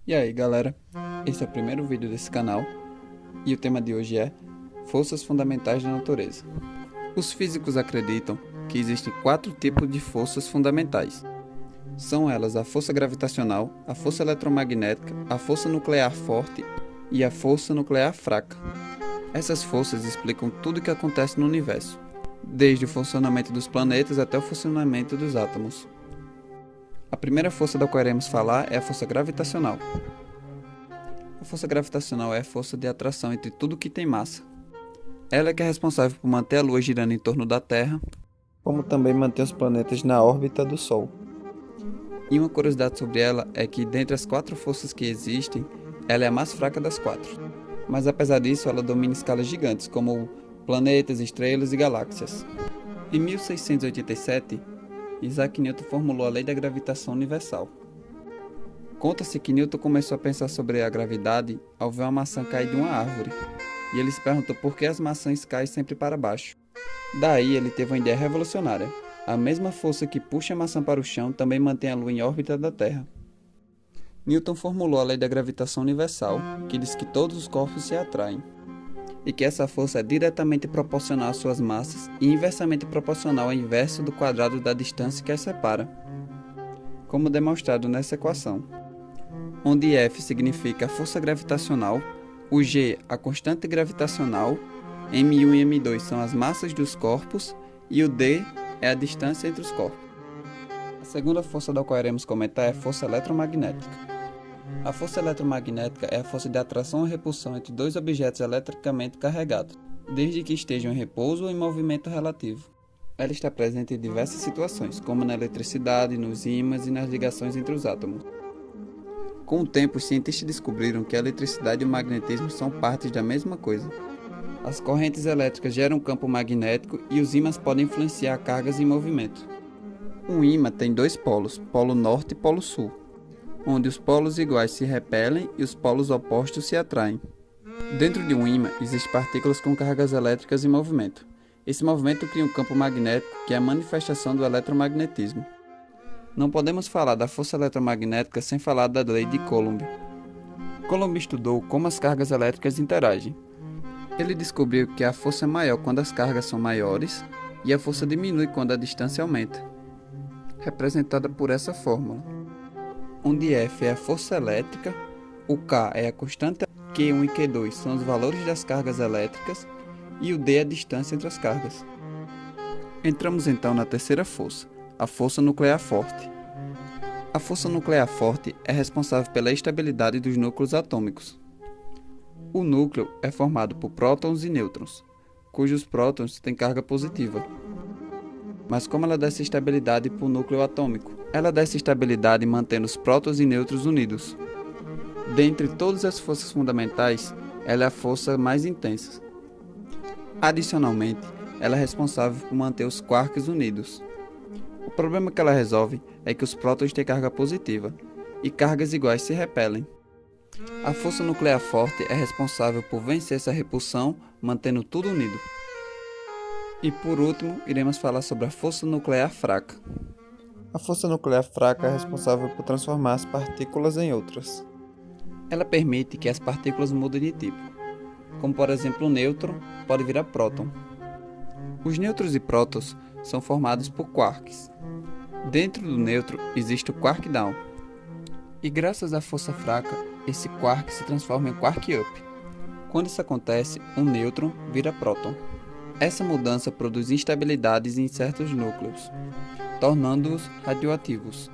E aí galera, esse é o primeiro vídeo desse canal e o tema de hoje é Forças Fundamentais da Natureza. Os físicos acreditam que existem 4 tipos de forças fundamentais. São elas a força gravitacional, a força eletromagnética, a força nuclear forte e a força nuclear fraca. Essas forças explicam tudo o que acontece no universo, desde o funcionamento dos planetas até o funcionamento dos átomos. A primeira força da qual iremos falar é a força gravitacional. A força gravitacional é a força de atração entre tudo que tem massa. Ela é que é responsável por manter a Lua girando em torno da Terra, como também manter os planetas na órbita do Sol. E uma curiosidade sobre ela é que, dentre as 4 forças que existem, ela é a mais fraca das 4. Mas apesar disso, ela domina escalas gigantes, como planetas, estrelas e galáxias. Em 1687, Isaac Newton formulou a lei da gravitação universal. Conta-se que Newton começou a pensar sobre a gravidade ao ver uma maçã cair de uma árvore, e ele se perguntou por que as maçãs caem sempre para baixo. Daí ele teve uma ideia revolucionária. A mesma força que puxa a maçã para o chão também mantém a Lua em órbita da Terra. Newton formulou a lei da gravitação universal, que diz que todos os corpos se atraem, e que essa força é diretamente proporcional às suas massas e inversamente proporcional ao inverso do quadrado da distância que as separa, como demonstrado nessa equação, onde F significa a força gravitacional, o G a constante gravitacional, M1 e M2 são as massas dos corpos e o D é a distância entre os corpos. A segunda força da qual iremos comentar é a força eletromagnética. A força eletromagnética é a força de atração ou repulsão entre dois objetos eletricamente carregados, desde que estejam em repouso ou em movimento relativo. Ela está presente em diversas situações, como na eletricidade, nos ímãs e nas ligações entre os átomos. Com o tempo, os cientistas descobriram que a eletricidade e o magnetismo são partes da mesma coisa. As correntes elétricas geram um campo magnético e os ímãs podem influenciar cargas em movimento. Um ímã tem 2 polos, polo norte e polo sul, onde os polos iguais se repelem e os polos opostos se atraem. Dentro de um ímã existem partículas com cargas elétricas em movimento. Esse movimento cria um campo magnético que é a manifestação do eletromagnetismo. Não podemos falar da força eletromagnética sem falar da lei de Coulomb. Coulomb estudou como as cargas elétricas interagem. Ele descobriu que a força é maior quando as cargas são maiores e a força diminui quando a distância aumenta, representada por essa fórmula, onde F é a força elétrica, o K é a constante, Q1 e Q2 são os valores das cargas elétricas e o D é a distância entre as cargas. Entramos então na terceira força, a força nuclear forte. A força nuclear forte é responsável pela estabilidade dos núcleos atômicos. O núcleo é formado por prótons e nêutrons, cujos prótons têm carga positiva. Mas como ela dá essa estabilidade para o núcleo atômico? Ela dá essa estabilidade mantendo os prótons e nêutrons unidos. Dentre todas as forças fundamentais, ela é a força mais intensa. Adicionalmente, ela é responsável por manter os quarks unidos. O problema que ela resolve é que os prótons têm carga positiva, e cargas iguais se repelem. A força nuclear forte é responsável por vencer essa repulsão, mantendo tudo unido. E por último, iremos falar sobre a força nuclear fraca. A força nuclear fraca é responsável por transformar as partículas em outras. Ela permite que as partículas mudem de tipo, como por exemplo o nêutron pode virar próton. Os nêutrons e prótons são formados por quarks. Dentro do nêutron existe o quark down. E graças à força fraca, esse quark se transforma em quark up. Quando isso acontece, um nêutron vira próton. Essa mudança produz instabilidades em certos núcleos, tornando-os radioativos.